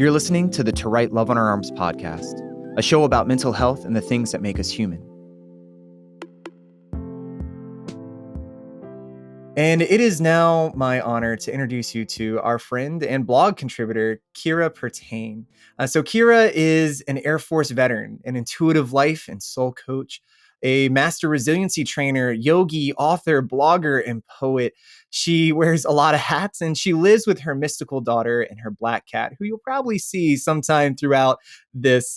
You're listening to the To Write Love on Our Arms podcast, a show about mental health and the things that make us human. And it is now my honor to introduce you to our friend and blog contributor, Ceara Pertain. So Ceara is an Air Force veteran, an intuitive life and soul coach, a master resiliency trainer, yogi, author, blogger, and poet. She wears a lot of hats, and she lives with her mystical daughter and her black cat, who you'll probably see sometime throughout this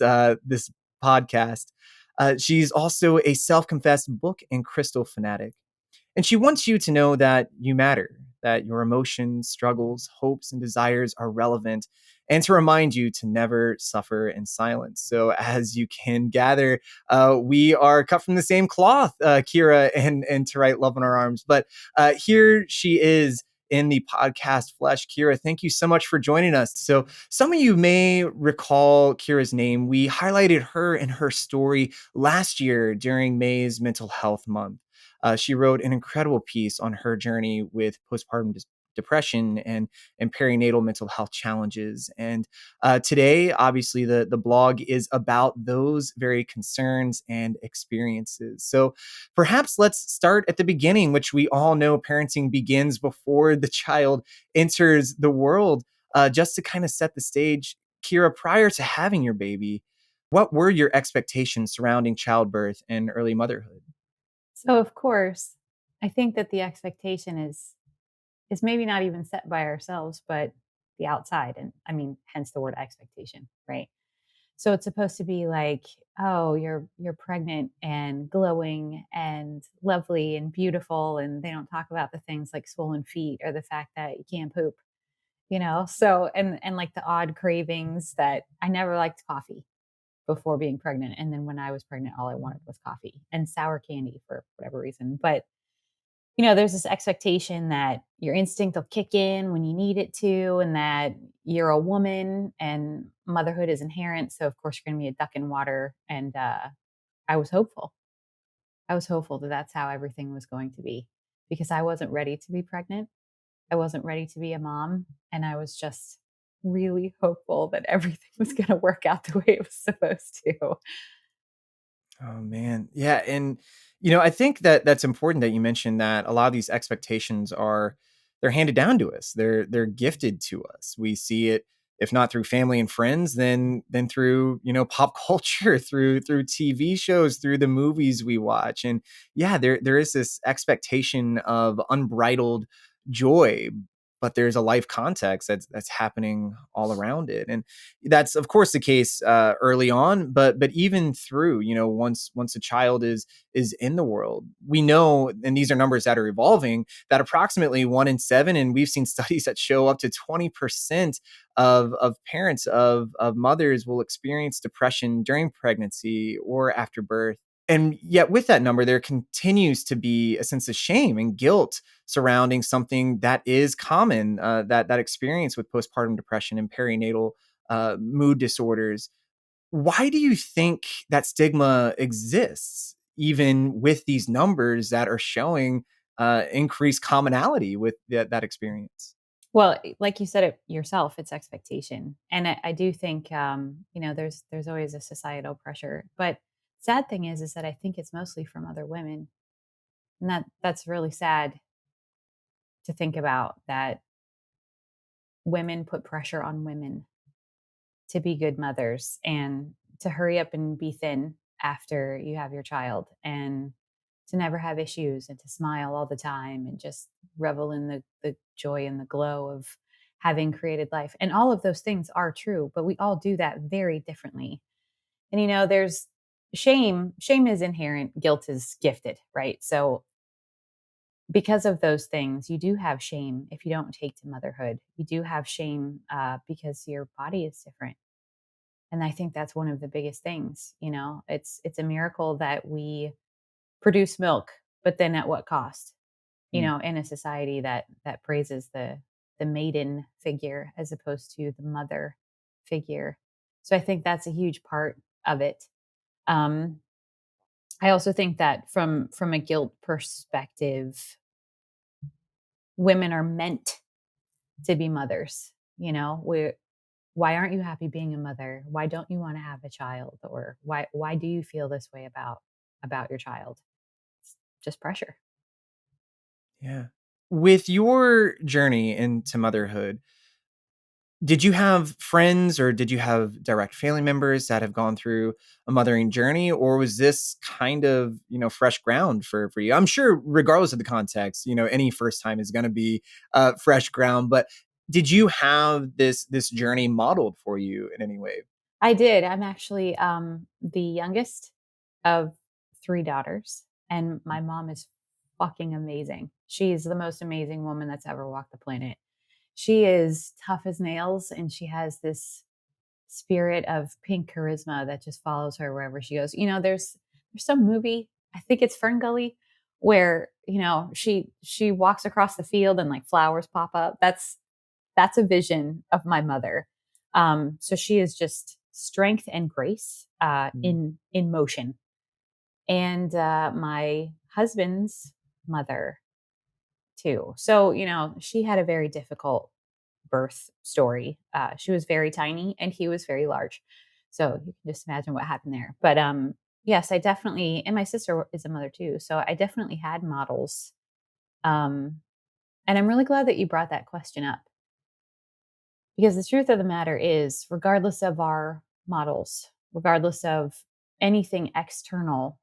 podcast. She's also a self-confessed book and crystal fanatic. And she wants you to know that you matter, that your emotions, struggles, hopes, and desires are relevant, and to remind you to never suffer in silence. So, as you can gather, we are cut from the same cloth, Ceara and To Write Love on Our Arms. But here she is in the podcast flesh. Ceara, thank you so much for joining us. So, some of you may recall Ceara's name. We highlighted her and her story last year during May's Mental Health Month. She wrote an incredible piece on her journey with postpartum depression and perinatal mental health challenges. And today, obviously, the blog is about those very concerns and experiences. So perhaps let's start at the beginning, which we all know parenting begins before the child enters the world, just to kind of set the stage. Ceara, prior to having your baby, what were your expectations surrounding childbirth and early motherhood? So of course, I think that the expectation is maybe not even set by ourselves, but the outside. And I mean, hence the word expectation, right? So it's supposed to be like, oh, you're pregnant and glowing and lovely and beautiful. And they don't talk about the things like swollen feet or the fact that you can't poop, So and like the odd cravings that I never liked coffee before being pregnant. And then when I was pregnant, all I wanted was coffee and sour candy for whatever reason. But, there's this expectation that your instinct will kick in when you need it to, and that you're a woman and motherhood is inherent. So, of course, you're going to be a duck in water. And I was hopeful. I was hopeful that that's how everything was going to be because I wasn't ready to be pregnant. I wasn't ready to be a mom. And I was just really hopeful that everything was going to work out the way it was supposed to. Oh man. Yeah, and I think that that's important that you mentioned that a lot of these expectations they're handed down to us. They're gifted to us. We see it if not through family and friends, then through, pop culture, through TV shows, through the movies we watch. And yeah, there is this expectation of unbridled joy, but there's a life context that's happening all around it. And that's of course the case early on, but even through, once a child is in the world, we know, and these are numbers that are evolving, that approximately 1 in 7, and we've seen studies that show up to 20% of parents of mothers will experience depression during pregnancy or after birth. And yet with that number, there continues to be a sense of shame and guilt surrounding something that is common, that experience with postpartum depression and perinatal mood disorders. Why do you think that stigma exists, even with these numbers that are showing increased commonality with that experience? Well, like you said it yourself, it's expectation. And I do think, there's always a societal pressure. But sad thing is that I think it's mostly from other women. And that's really sad to think about that women put pressure on women to be good mothers and to hurry up and be thin after you have your child and to never have issues and to smile all the time and just revel in the joy and the glow of having created life. And all of those things are true, but we all do that very differently. And there's shame is inherent, guilt is gifted, right? So because of those things, you do have shame if you don't take to motherhood. You do have shame because your body is different. And I think that's one of the biggest things. It's a miracle that we produce milk, but then at what cost? In a society that praises the maiden figure as opposed to the mother figure. So I think that's a huge part of it. I also think that from a guilt perspective, women are meant to be mothers. Why aren't you happy being a mother? Why don't you want to have a child? Or why do you feel this way about your child? It's just pressure. Yeah. With your journey into motherhood, did you have friends or did you have direct family members that have gone through a mothering journey, or was this kind of, fresh ground for you? I'm sure regardless of the context, any first time is going to be fresh ground, but did you have this journey modeled for you in any way? I did. I'm actually the youngest of three daughters, and my mom is fucking amazing. She's the most amazing woman that's ever walked the planet. She is tough as nails, and she has this spirit of pink charisma that just follows her wherever she goes. There's some movie, I think it's Fern Gully, where she walks across the field and like flowers pop up. That's a vision of my mother. So she is just strength and grace Mm. in motion. And my husband's mother too. So she had a very difficult birth story. She was very tiny and he was very large. So you can just imagine what happened there. But yes, I definitely, and my sister is a mother too. So I definitely had models. Um, and I'm really glad that you brought that question up because the truth of the matter is, regardless of our models, regardless of anything external,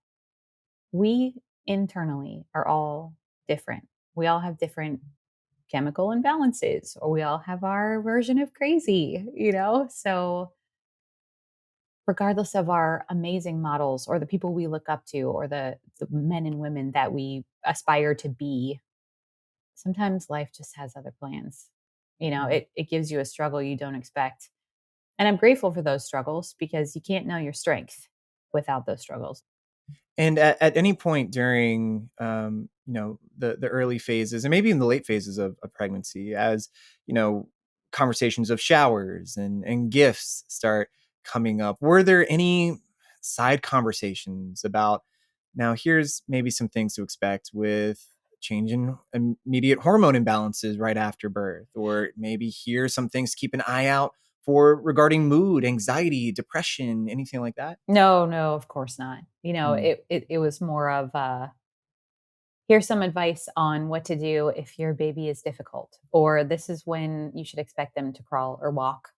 we internally are all different. We all have different chemical imbalances, or we all have our version of crazy. So regardless of our amazing models or the people we look up to or the men and women that we aspire to be, sometimes life just has other plans. Mm. It gives you a struggle you don't expect. And I'm grateful for those struggles because you can't know your strength without those struggles. And at any point during, the early phases and maybe in the late phases of pregnancy, as you know, conversations of showers and gifts start coming up, were there any side conversations about, now here's maybe some things to expect with change in immediate hormone imbalances right after birth, or maybe here's some things to keep an eye out for regarding mood, anxiety, depression, anything like that? No, no, of course not. Mm. It was more of here's some advice on what to do if your baby is difficult, or this is when you should expect them to crawl or walk.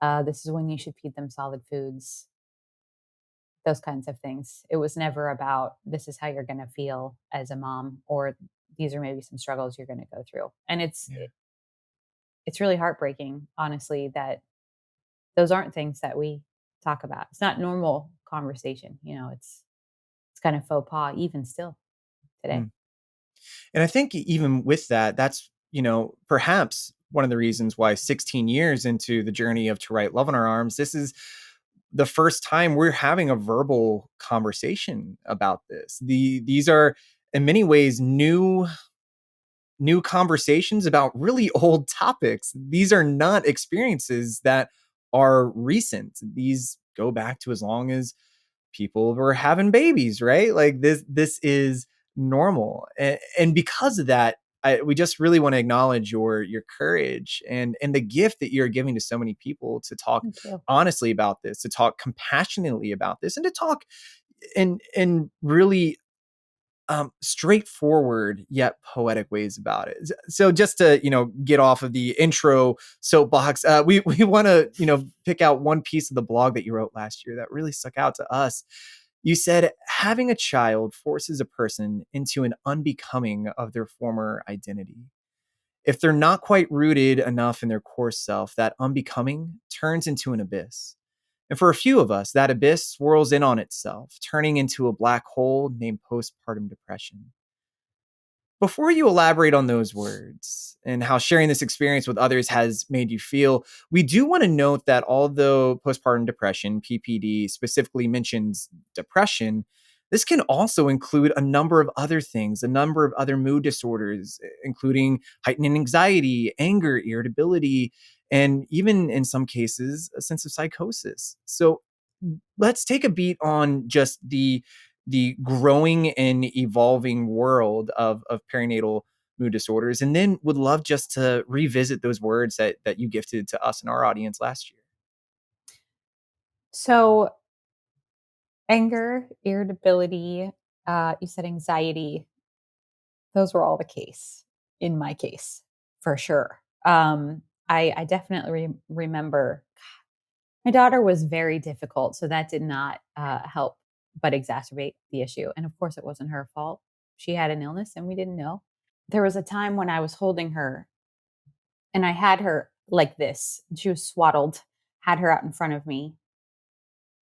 This is when you should feed them solid foods, those kinds of things. It was never about this is how you're going to feel as a mom, or these are maybe some struggles you're going to go through. And Yeah. it's really heartbreaking, honestly, that those aren't things that we talk about. It's not normal conversation. It's kind of faux pas even still today. Mm. And I think even with that, that's, perhaps one of the reasons why 16 years into the journey of To Write Love on Our Arms, this is the first time we're having a verbal conversation about this. These are in many ways new conversations about really old topics. These are not experiences that are recent. These go back to as long as people were having babies, right? Like this is normal. And because of that, we just really want to acknowledge your courage and the gift that you're giving to so many people to talk Thank you. honestly about this, to talk compassionately about this, and to talk in really straightforward yet poetic ways about it. So just to get off of the intro soapbox, we want to pick out one piece of the blog that you wrote last year that really stuck out to us. You said having a child forces a person into an unbecoming of their former identity. If they're not quite rooted enough in their core self, that unbecoming turns into an abyss. And for a few of us, that abyss swirls in on itself, turning into a black hole named postpartum depression. Before you elaborate on those words and how sharing this experience with others has made you feel, we do want to note that although postpartum depression, PPD, specifically mentions depression, this can also include a number of other things, a number of other mood disorders, including heightened anxiety, anger, irritability, and even in some cases, a sense of psychosis. So let's take a beat on just the growing and evolving world of perinatal mood disorders, and then would love just to revisit those words that you gifted to us and our audience last year. So anger, irritability, you said anxiety, those were all the case in my case, for sure. I definitely remember my daughter was very difficult, so that did not help but exacerbate the issue. And of course, it wasn't her fault. She had an illness and we didn't know. There was a time when I was holding her and I had her like this. She was swaddled, had her out in front of me,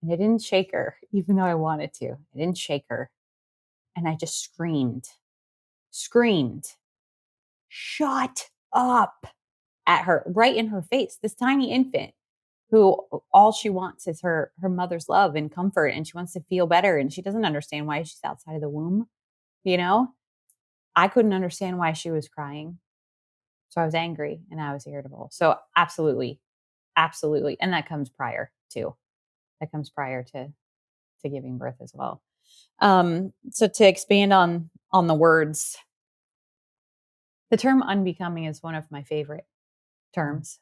and I didn't shake her, even though I wanted to. I didn't shake her. And I just screamed, shut up at her right in her face. This tiny infant who all she wants is her mother's love and comfort, and she wants to feel better, and she doesn't understand why she's outside of the womb, you know? I couldn't understand why she was crying. So I was angry and I was irritable. So absolutely, absolutely. And that comes prior too. That comes prior to giving birth as well. So to expand on the words, the term unbecoming is one of my favorite terms.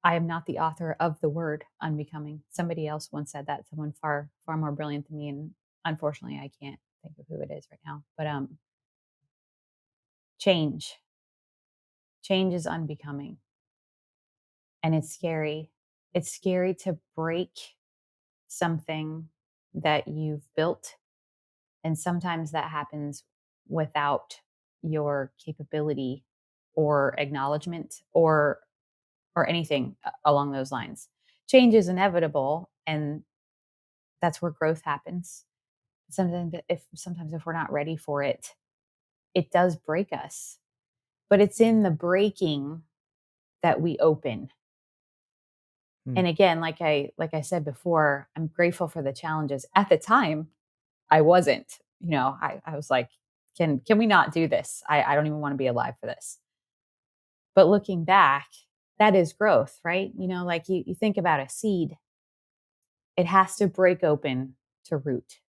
I am not the author of the word unbecoming. Somebody else once said that, someone far, far more brilliant than me. And unfortunately, I can't think of who it is right now. But change. Change is unbecoming. And it's scary. It's scary to break something that you've built. And sometimes that happens without your capability or acknowledgement or anything along those lines. Change is inevitable, and that's where growth happens. Sometimes if we're not ready for it, it does break us. But it's in the breaking that we open. Hmm. And again, like I said before, I'm grateful for the challenges. At the time, I wasn't. I was like, can we not do this? I don't even want to be alive for this. But looking back, that is growth, right? Like you think about a seed, it has to break open to root.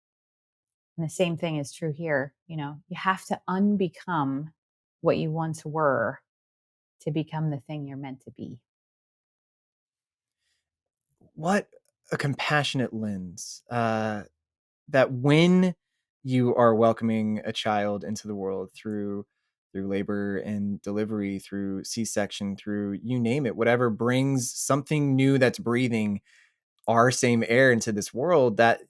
And the same thing is true here. You have to unbecome what you once were to become the thing you're meant to be. What a compassionate lens. That when you are welcoming a child into the world through labor and delivery, through C-section, through you name it, whatever brings something new that's breathing our same air into this world, that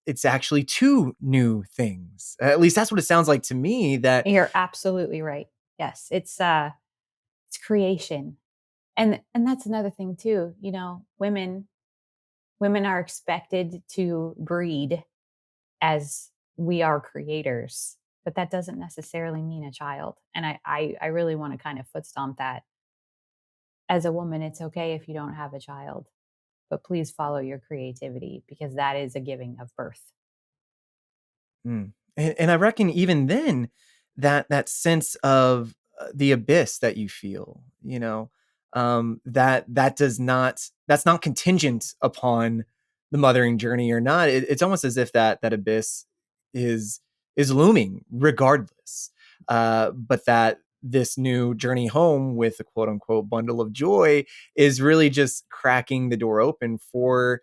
it's actually two new things. At least that's what it sounds like to me. That You're absolutely right. Yes, it's creation. And that's another thing too. Women are expected to breed as we are creators, but that doesn't necessarily mean a child. And I really want to kind of foot stomp that. As a woman, it's okay if you don't have a child, but please follow your creativity because that is a giving of birth. Mm. And I reckon even then, that sense of the abyss that you feel, that does not that's not contingent upon the mothering journey or not. It's almost as if that abyss is is looming regardless. But that this new journey home with a quote unquote bundle of joy is really just cracking the door open for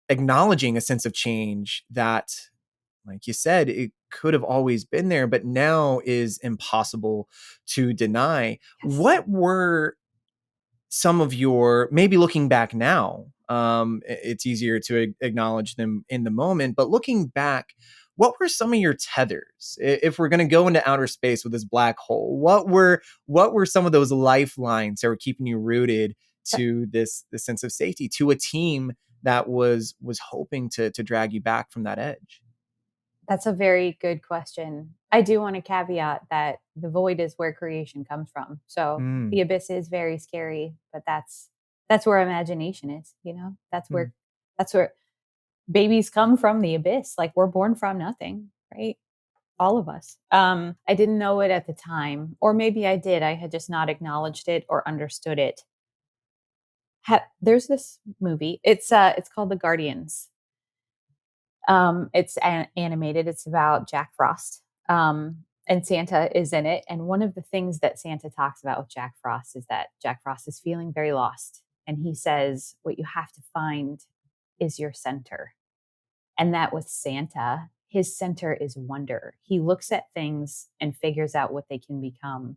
acknowledging a sense of change that, like you said, it could have always been there, but now is impossible to deny. Yes. What were some of your, maybe looking back now, it's easier to acknowledge them in the moment, but looking back, what were some of your tethers? If we're going to go into outer space with this black hole, what were some of those lifelines that were keeping you rooted to this sense of safety, to a team that was hoping to drag you back from that edge? That's a very good question. I do want to caveat that the void is where creation comes from. So Mm, the abyss is very scary, but that's where imagination is. mm. That's where babies come from, the abyss. Like we're born from nothing, right? All of us. I didn't know it at the time, or maybe I did. I had just not acknowledged it or understood it. There's this movie. It's called The Guardians. It's animated. It's about Jack Frost. And Santa is in it. And one of the things that Santa talks about with Jack Frost is that Jack Frost is feeling very lost. And he says, what you have to find is your center. And that with Santa, his center is wonder. He looks at things and figures out what they can become.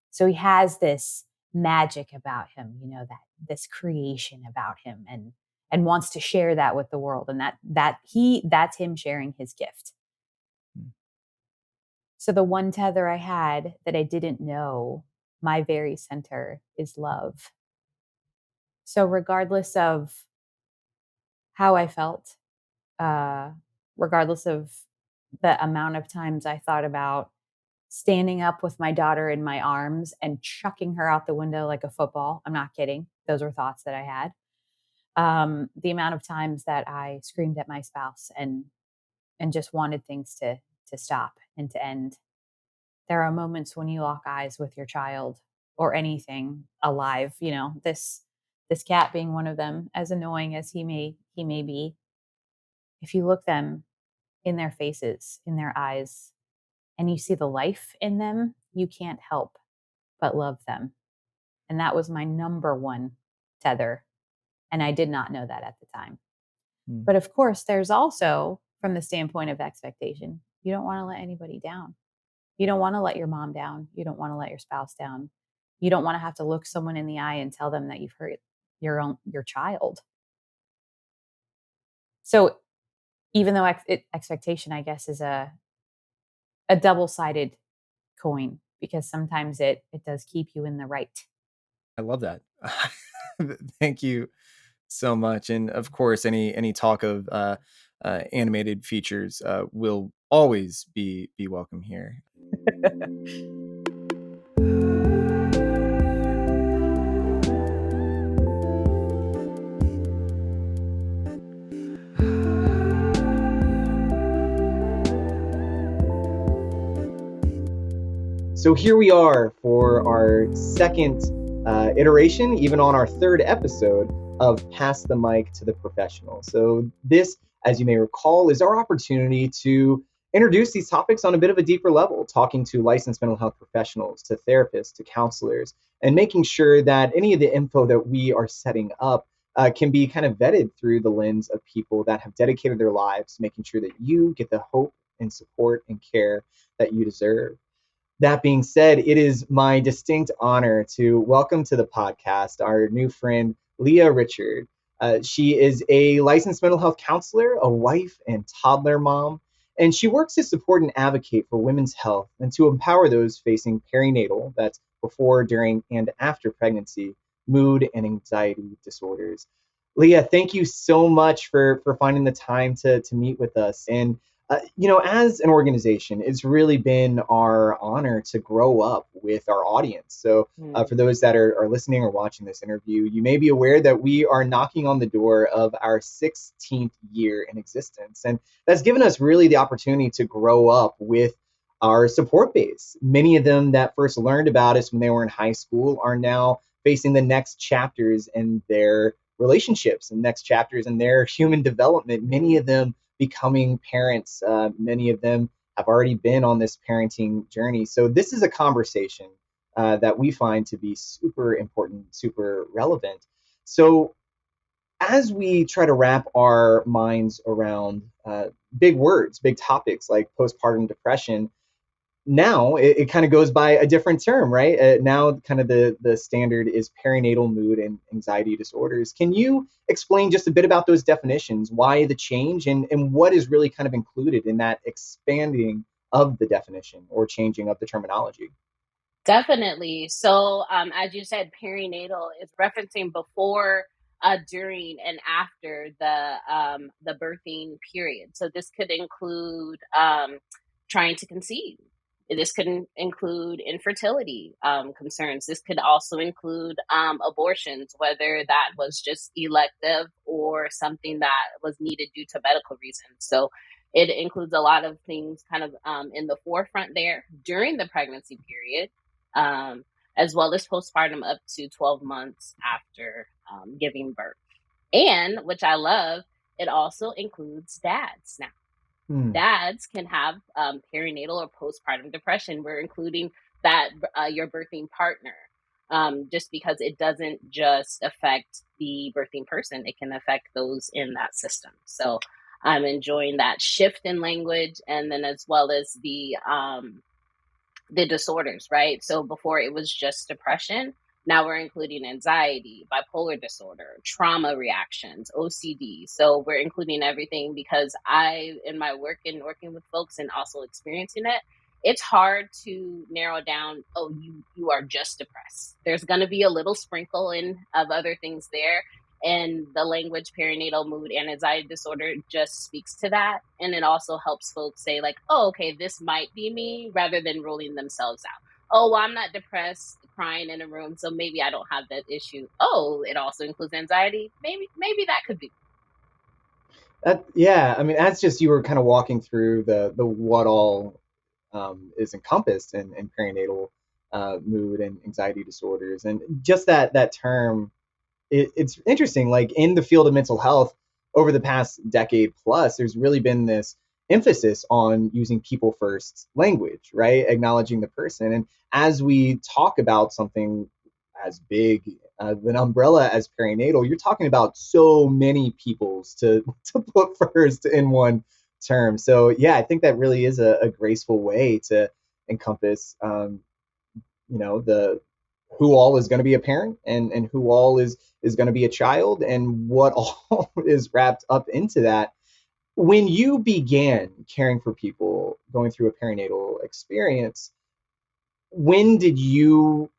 So he has this magic about him, that this creation about him, and wants to share that with the world. And that's him sharing his gift. Mm. So the one tether I had that I didn't know, my very center is love. So regardless of how I felt, uh, regardless of the amount of times I thought about standing up with my daughter in my arms and chucking her out the window like a football. I'm not kidding. Those were thoughts that I had. The amount of times that I screamed at my spouse and just wanted things to stop and to end. There are moments when you lock eyes with your child or anything alive, this cat being one of them, as annoying as he may be. If you look them in their faces, in their eyes, and you see the life in them, you can't help but love them. And that was my number one tether. And I did not know that at the time. Mm. But of course, there's also, from the standpoint of expectation, you don't want to let anybody down. You don't want to let your mom down. You don't want to let your spouse down. You don't want to have to look someone in the eye and tell them that you've hurt your child. So even though expectation, I guess, is a double-sided coin, because sometimes it does keep you in the right. I love that. Thank you so much. And of course, any talk of animated features will always be welcome here. So here we are for our second iteration, even on our third episode of Pass the Mic to the Professional. So this, as you may recall, is our opportunity to introduce these topics on a bit of a deeper level, talking to licensed mental health professionals, to therapists, to counselors, and making sure that any of the info that we are setting up can be kind of vetted through the lens of people that have dedicated their lives, making sure that you get the hope and support and care that you deserve. That being said, it is my distinct honor to welcome to the podcast our new friend, Leighya Richard. She is a licensed mental health counselor, a wife and toddler mom, and she works to support and advocate for women's health and to empower those facing perinatal, that's before, during, and after pregnancy, mood and anxiety disorders. Leighya, thank you so much for finding the time to meet with us. And as an organization, it's really been our honor to grow up with our audience. So for those that are listening or watching this interview, you may be aware that we are knocking on the door of our 16th year in existence. And that's given us really the opportunity to grow up with our support base. Many of them that first learned about us when they were in high school are now facing the next chapters in their relationships and next chapters in their human development. Many of them becoming parents. Many of them have already been on this parenting journey. So this is a conversation that we find to be super important, super relevant. So as we try to wrap our minds around big words, big topics like postpartum depression, now it kind of goes by a different term, right? Now kind of the standard is perinatal mood and anxiety disorders. Can you explain just a bit about those definitions, why the change, and what is really kind of included in that expanding of the definition or changing of the terminology? Definitely. So, as you said, perinatal is referencing before, during, and after the birthing period. So this could include trying to conceive. This could include infertility concerns. This could also include abortions, whether that was just elective or something that was needed due to medical reasons. So it includes a lot of things kind of in the forefront there during the pregnancy period, um, as well as postpartum up to 12 months after giving birth. And, which I love, it also includes dads now. Hmm. Dads can have perinatal or postpartum depression. We're including that your birthing partner. just because it doesn't just affect the birthing person, it can affect those in that system. So I'm enjoying that shift in language, and then as well as the disorders, right? So before it was just depression. Now we're including anxiety, bipolar disorder, trauma reactions, OCD. So we're including everything because in my work and working with folks and also experiencing it, it's hard to narrow down, oh, you are just depressed. There's going to be a little sprinkle in of other things there. And the language perinatal mood and anxiety disorder just speaks to that. And it also helps folks say, like, oh, okay, this might be me, rather than ruling themselves out. Oh, well, I'm not depressed, crying in a room, so maybe I don't have that issue. Oh, it also includes anxiety. Maybe that could be. Yeah, I mean, that's just you were kind of walking through the what all is encompassed in perinatal mood and anxiety disorders, and just that term. It's interesting. Like in the field of mental health, over the past decade plus, there's really been this emphasis on using people first language, right? Acknowledging the person. And as we talk about something as big an umbrella as perinatal, you're talking about so many peoples to put first in one term. So yeah, I think that really is a graceful way to encompass, the who all is going to be a parent, and who all is going to be a child, and what all is wrapped up into that. When you began caring for people going through a perinatal experience, when did you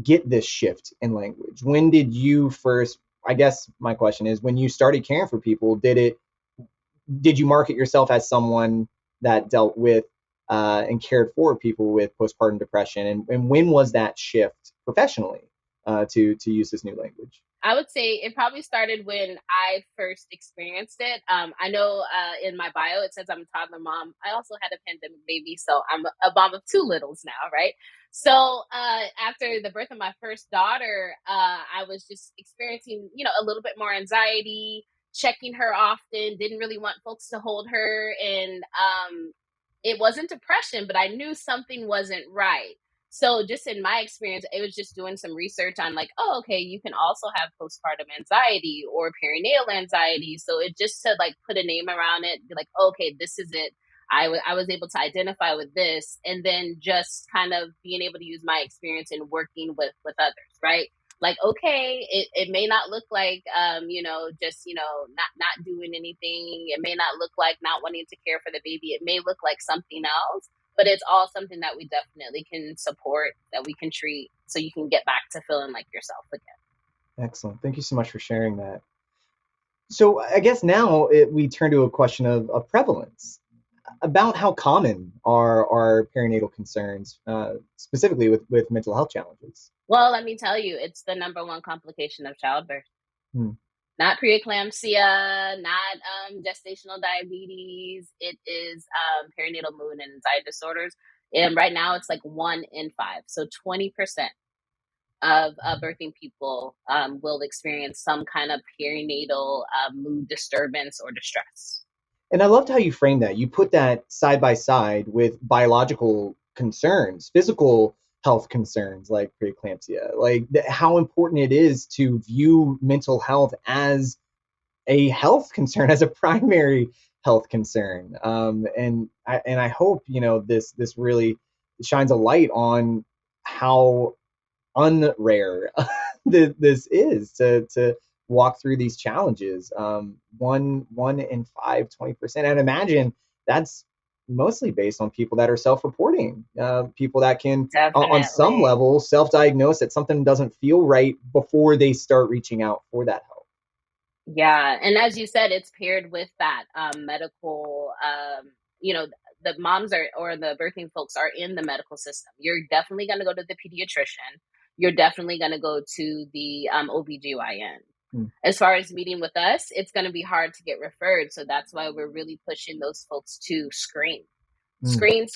get this shift in language? When did you first, I guess my question is, when you started caring for people, did you market yourself as someone that dealt with and cared for people with postpartum depression? And when was that shift professionally to use this new language? I would say it probably started when I first experienced it. I know in my bio it says I'm a toddler mom. I also had a pandemic baby, so I'm a mom of two littles now, right? So after the birth of my first daughter, I was just experiencing, a little bit more anxiety, checking her often, didn't really want folks to hold her. And it wasn't depression, but I knew something wasn't right. So just in my experience, it was just doing some research on like, oh, okay, you can also have postpartum anxiety or perinatal anxiety. So it just to like put a name around it, be like, okay, this is it. I was able to identify with this, and then just kind of being able to use my experience in working with others, right? Like, okay, it may not look like, just, not doing anything. It may not look like not wanting to care for the baby. It may look like something else, but it's all something that we definitely can support, that we can treat, so you can get back to feeling like yourself again. Excellent. Thank you so much for sharing that. So I guess now we turn to a question of prevalence. About how common are perinatal concerns, specifically with mental health challenges? Well, let me tell you, it's the number one complication of childbirth. Hmm. Not preeclampsia, not gestational diabetes. It is perinatal mood and anxiety disorders. And right now it's like 1 in 5. So 20% of birthing people will experience some kind of perinatal mood disturbance or distress. And I loved how you framed that. You put that side by side with biological concerns, physical health concerns like preeclampsia, like how important it is to view mental health as a health concern, as a primary health concern. And I hope this really shines a light on how unrare this is to walk through these challenges. One in 5, 20%. And imagine that's mostly based on people that are self-reporting, people that can, on some Definitely. level, self-diagnose that something doesn't feel right before they start reaching out for that help. Yeah, and as you said, it's paired with that medical. The moms are, or the birthing folks are in the medical system. You're definitely going to go to the pediatrician. You're definitely going to go to the OBGYN. Hmm. As far as meeting with us, it's going to be hard to get referred. So that's why we're really pushing those folks to screen. Hmm. Screen.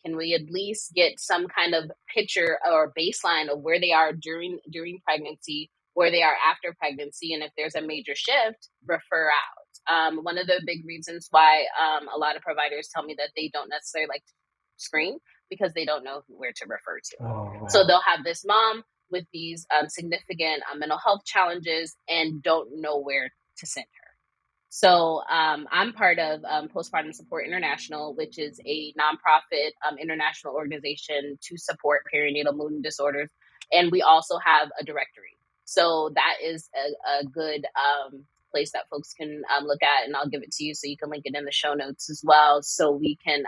Can we at least get some kind of picture or baseline of where they are during pregnancy, where they are after pregnancy, and if there's a major shift, refer out. One of the big reasons why a lot of providers tell me that they don't necessarily like to screen, because they don't know where to refer to. Oh, So wow. they'll have this mom with these significant mental health challenges and don't know where to send her. So I'm part of Postpartum Support International, which is a nonprofit international organization to support perinatal mood disorders. And we also have a directory. So that is a good place that folks can look at. And I'll give it to you so you can link it in the show notes as well. So we can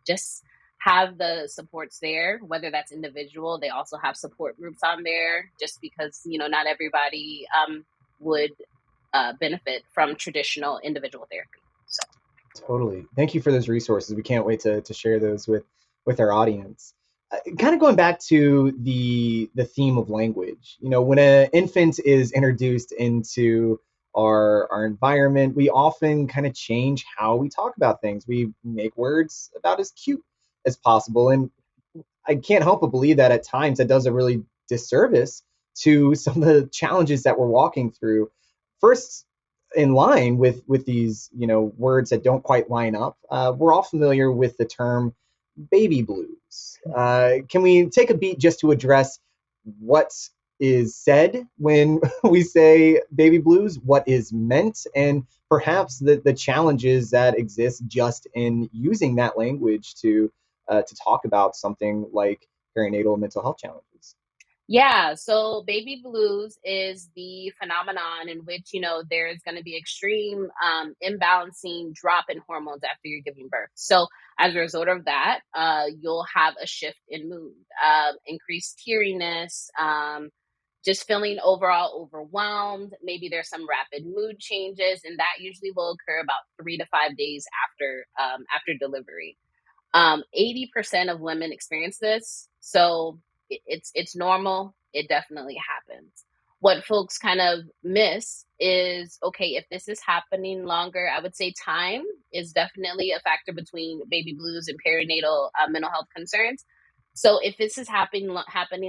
just have the supports there, whether that's individual. They also have support groups on there just because, not everybody would benefit from traditional individual therapy. So Totally. Thank you for those resources. We can't wait to share those with our audience. Kind of going back to the theme of language, when an infant is introduced into our environment, we often kind of change how we talk about things. We make words about as cute as possible, and I can't help but believe that at times that does a really disservice to some of the challenges that we're walking through. First, in line with these words that don't quite line up, we're all familiar with the term baby blues. Can we take a beat just to address what is said when we say baby blues, what is meant, and perhaps the challenges that exist just in using that language to talk about something like perinatal mental health challenges? yeah, so baby blues is the phenomenon in which there's going to be extreme imbalancing drop in hormones after you're giving birth. So as a result of that, you'll have a shift in mood, increased teariness, just feeling overall overwhelmed. Maybe there's some rapid mood changes, and that usually will occur about 3 to 5 days after delivery. 80% of women experience this, so it's normal. It definitely happens. What folks kind of miss is, okay, if this is happening longer, I would say time is definitely a factor between baby blues and perinatal mental health concerns. So if this is happening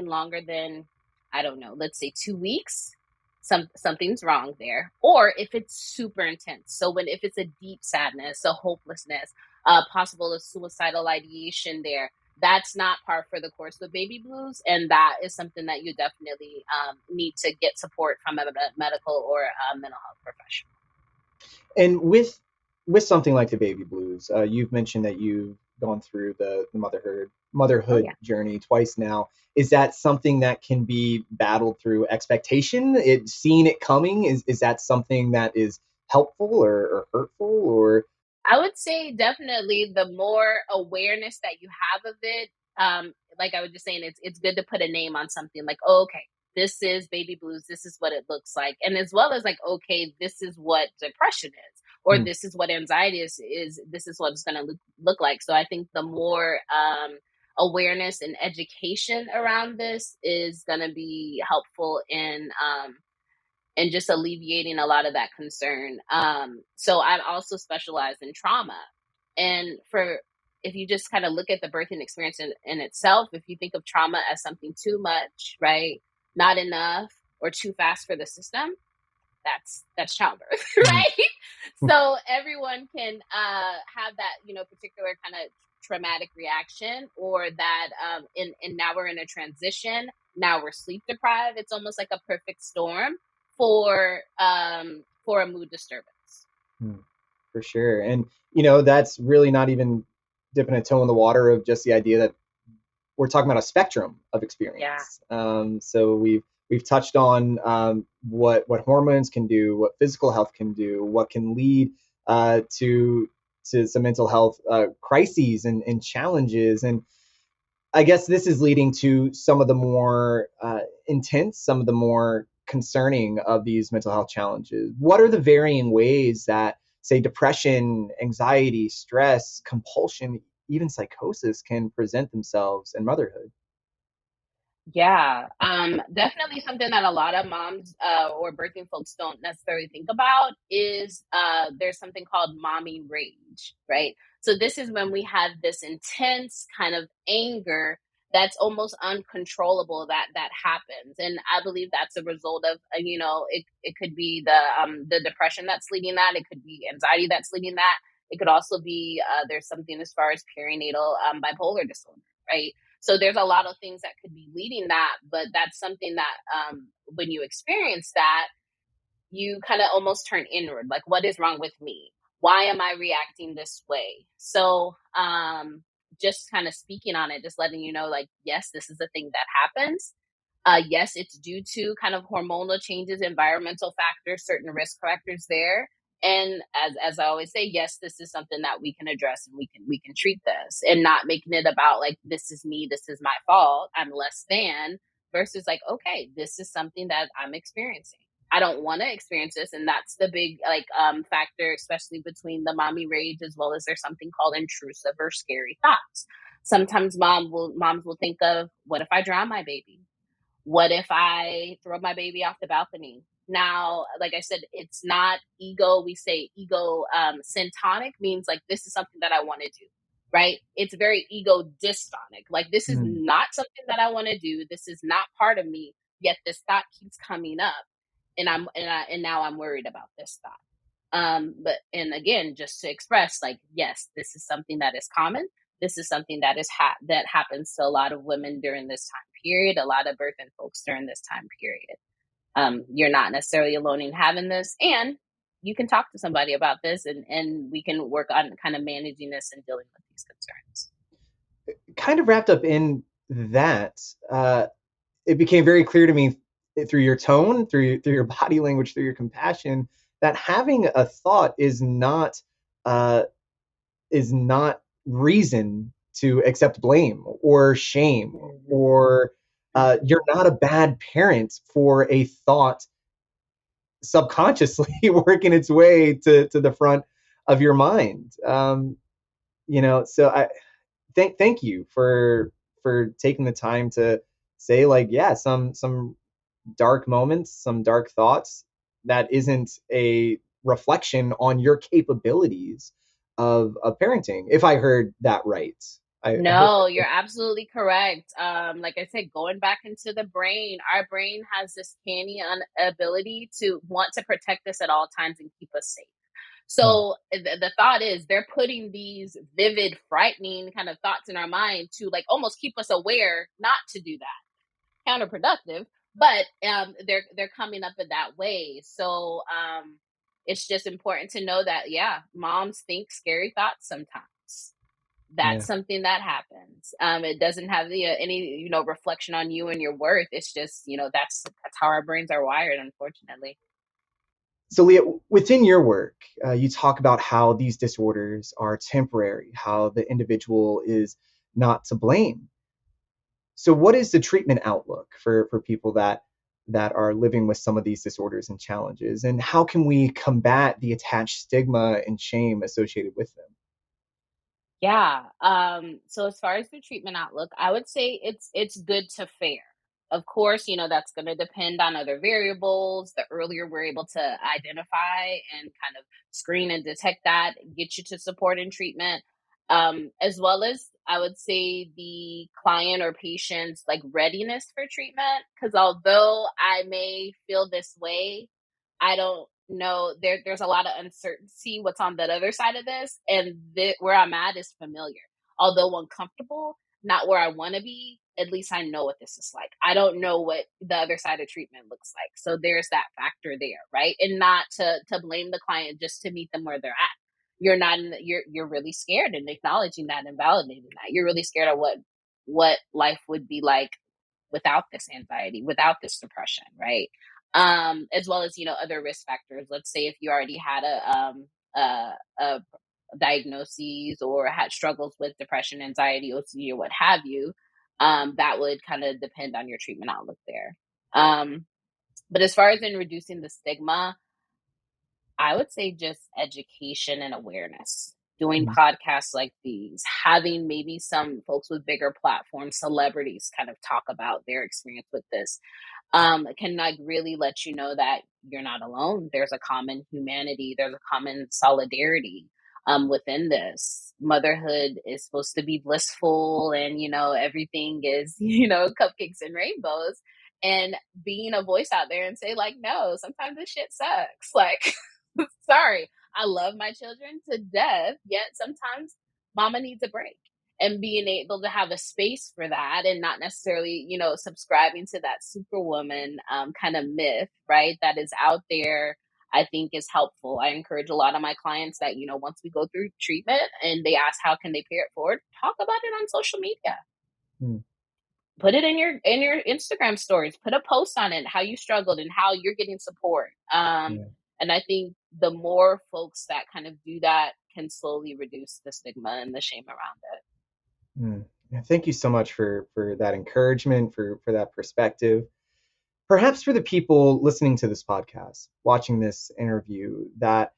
longer than, I don't know, let's say 2 weeks, something's wrong there. Or if it's super intense, so if it's a deep sadness, a hopelessness, possible suicidal ideation there, that's not par for the course with baby blues, and that is something that you definitely need to get support from a medical or a mental health professional. And with something like the baby blues, you've mentioned that you've gone through the Oh motherhood yeah. journey twice now. Is that something that can be battled through expectation? Seeing it coming, is that something that is helpful or hurtful, or I would say definitely the more awareness that you have of it, like I was just saying, it's good to put a name on something like, oh, okay, this is baby blues, this is what it looks like. And as well as like, okay, this is what depression is, or Hmm. this is what anxiety is this is what it's gonna look like. So I think the more awareness and education around this is gonna be helpful in and just alleviating a lot of that concern. So I've also specialized in trauma. And if you just kind of look at the birthing experience in itself, if you think of trauma as something too much, right? Not enough or too fast for the system, that's childbirth, Hmm. right? So everyone can have that, particular kind of traumatic reaction, or that and now we're in a transition. Now we're sleep deprived. It's almost like a perfect storm for a mood disturbance. Hmm. For sure. And that's really not even dipping a toe in the water of just the idea that we're talking about a spectrum of Yeah. experience. So we've touched on what hormones can do, what physical health can do, what can lead to some mental health crises and challenges. And I guess this is leading to some of the more intense, some of the more concerning of these mental health challenges. What are the varying ways that, say, depression, anxiety, stress, compulsion, even psychosis can present themselves in motherhood? Yeah, definitely something that a lot of moms or birthing folks don't necessarily think about is there's something called mommy rage, right? So this is when we have this intense kind of anger that's almost uncontrollable that happens, and I believe that's a result of it could be the depression that's leading that, it could be anxiety that's leading that, it could also be there's something as far as perinatal bipolar disorder, right? So there's a lot of things that could be leading that, but that's something that when you experience that, you kind of almost turn inward. Like, what is wrong with me? Why am I reacting this way? So just kind of speaking on it, just letting you know, like, yes, this is a thing that happens. Yes, it's due to kind of hormonal changes, environmental factors, certain risk factors there. And as I always say, yes, this is something that we can address, and we can treat this, and not making it about like, this is me, this is my fault, I'm less than, versus like, okay, this is something that I'm experiencing. I don't want to experience this. And that's the big like factor, especially between the mommy rage, as well as there's something called intrusive or scary thoughts. Sometimes moms will think of, what if I drown my baby? What if I throw my baby off the balcony? Now, like I said, it's not ego. We say ego syntonic, means like, this is something that I want to do, right? It's very ego dystonic. Like, this is Mm. not something that I want to do. This is not part of me. Yet this thought keeps coming up, and now I'm worried about this thought. But and again, just to express, like, yes, this is something that is common. This is something that that happens to a lot of women during this time period, a lot of birthing folks during this time period. You're not necessarily alone in having this, and you can talk to somebody about this, and we can work on kind of managing this and dealing with these concerns. Kind of wrapped up in that, it became very clear to me through your tone, through your body language, through your compassion, that having a thought uh, is not reason to accept blame or shame, Mm-hmm. or you're not a bad parent for a thought subconsciously working its way to the front of your mind. So I thank you for taking the time to say, like, yeah, some dark moments, some dark thoughts, that isn't a reflection on your capabilities of parenting. If I heard that right, I hope. No, you're absolutely correct. Like I said, going back into the brain, our brain has this canny ability to want to protect us at all times and keep us safe. Hmm. So the thought is, they're putting these vivid, frightening kind of thoughts in our mind to like almost keep us aware not to do that. Counterproductive, but they're coming up in that way. So it's just important to know that, yeah, moms think scary thoughts sometimes. Yeah. That's something that happens. It doesn't have the any reflection on you and your worth. It's just that's how our brains are wired, unfortunately. So, Leighya, within your work, you talk about how these disorders are temporary, how the individual is not to blame. So, what is the treatment outlook for people that are living with some of these disorders and challenges, and how can we combat the attached stigma and shame associated with them? Yeah. So as far as the treatment outlook, I would say it's good to fair. Of course, that's going to depend on other variables. The earlier we're able to identify and kind of screen and detect that, get you to support and treatment, as well as I would say the client or patient's like readiness for treatment. Because although I may feel this way, I don't know. There's a lot of uncertainty what's on that other side of this, and where I'm at is familiar. Although uncomfortable, not where I want to be. At least I know what this is like. I don't know what the other side of treatment looks like, so there's that factor there, right? And not to blame the client, just to meet them where they're at. You're not in you're really scared, and acknowledging that and validating that. You're really scared of what life would be like without this anxiety, without this depression, right? As well as other risk factors. Let's say if you already had a diagnoses or had struggles with depression, anxiety, OCD, or what have you, that would kind of depend on your treatment outlook there. But as far as in reducing the stigma, I would say just education and awareness. Doing Mm. podcasts like these, having maybe some folks with bigger platforms, celebrities kind of talk about their experience with this, can like really let you know that you're not alone. There's a common humanity, there's a common solidarity within this. Motherhood is supposed to be blissful, and everything is cupcakes and rainbows. And being a voice out there and say, like, no, sometimes this shit sucks. Like, sorry, I love my children to death, yet sometimes mama needs a break. and being able to have a space for that and not necessarily, subscribing to that superwoman kind of myth, right, that is out there, I think is helpful. I encourage a lot of my clients that, once we go through treatment and they ask how can they pay it forward, talk about it on social media. Hmm. Put it in your Instagram stories. Put a post on it, how you struggled and how you're getting support. Yeah. And I think the more folks that kind of do that can slowly reduce the stigma and the shame around it. Yeah, thank you so much for that encouragement, for that perspective. Perhaps for the people listening to this podcast, watching this interview, that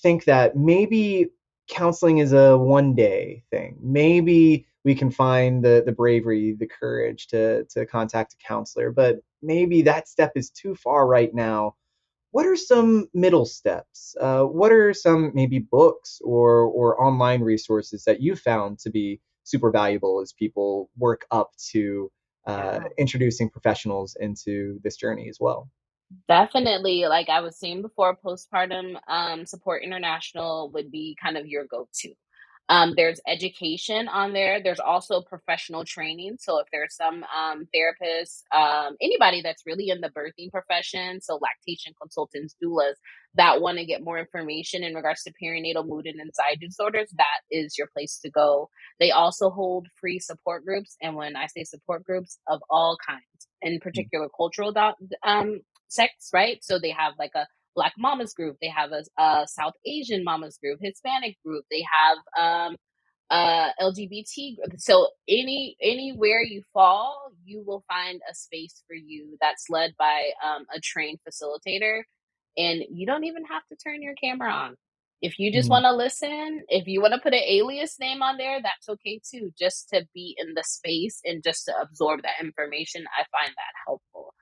think that maybe counseling is a one day thing. Maybe we can find the bravery, the courage to contact a counselor, but maybe that step is too far right now. What are some middle steps? What are some maybe books or online resources that you found to be super valuable as people work up to Yeah. introducing professionals into this journey as well? Definitely, like I was saying before, Postpartum Support International would be kind of your go-to. There's education on there. There's also professional training. So if there's some therapists, anybody that's really in the birthing profession, so lactation consultants, doulas, that want to get more information in regards to perinatal mood and anxiety disorders, that is your place to go. They also hold free support groups. And when I say support groups, of all kinds, in Mm, particular cultural sects, right? So they have like a Black Mamas group, they have a South Asian Mamas group, Hispanic group, they have LGBT group. So anywhere you fall, you will find a space for you that's led by a trained facilitator, and you don't even have to turn your camera on. If you just mm, want to listen, if you want to put an alias name on there, that's okay too. Just to be in the space and just to absorb that information, I find that helpful.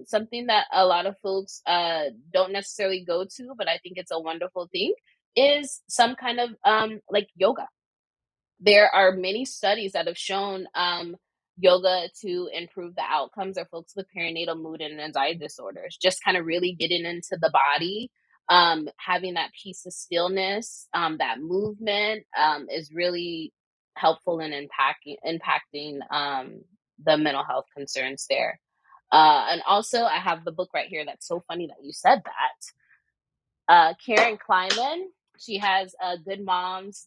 Something that a lot of folks don't necessarily go to, but I think it's a wonderful thing, is some kind of like yoga. There are many studies that have shown yoga to improve the outcomes of folks with perinatal mood and anxiety disorders. Just kind of really getting into the body, having that piece of stillness, that movement is really helpful in impacting the mental health concerns there. And also, I have the book right here. That's so funny that you said that. Karen Kleiman. She has Good Moms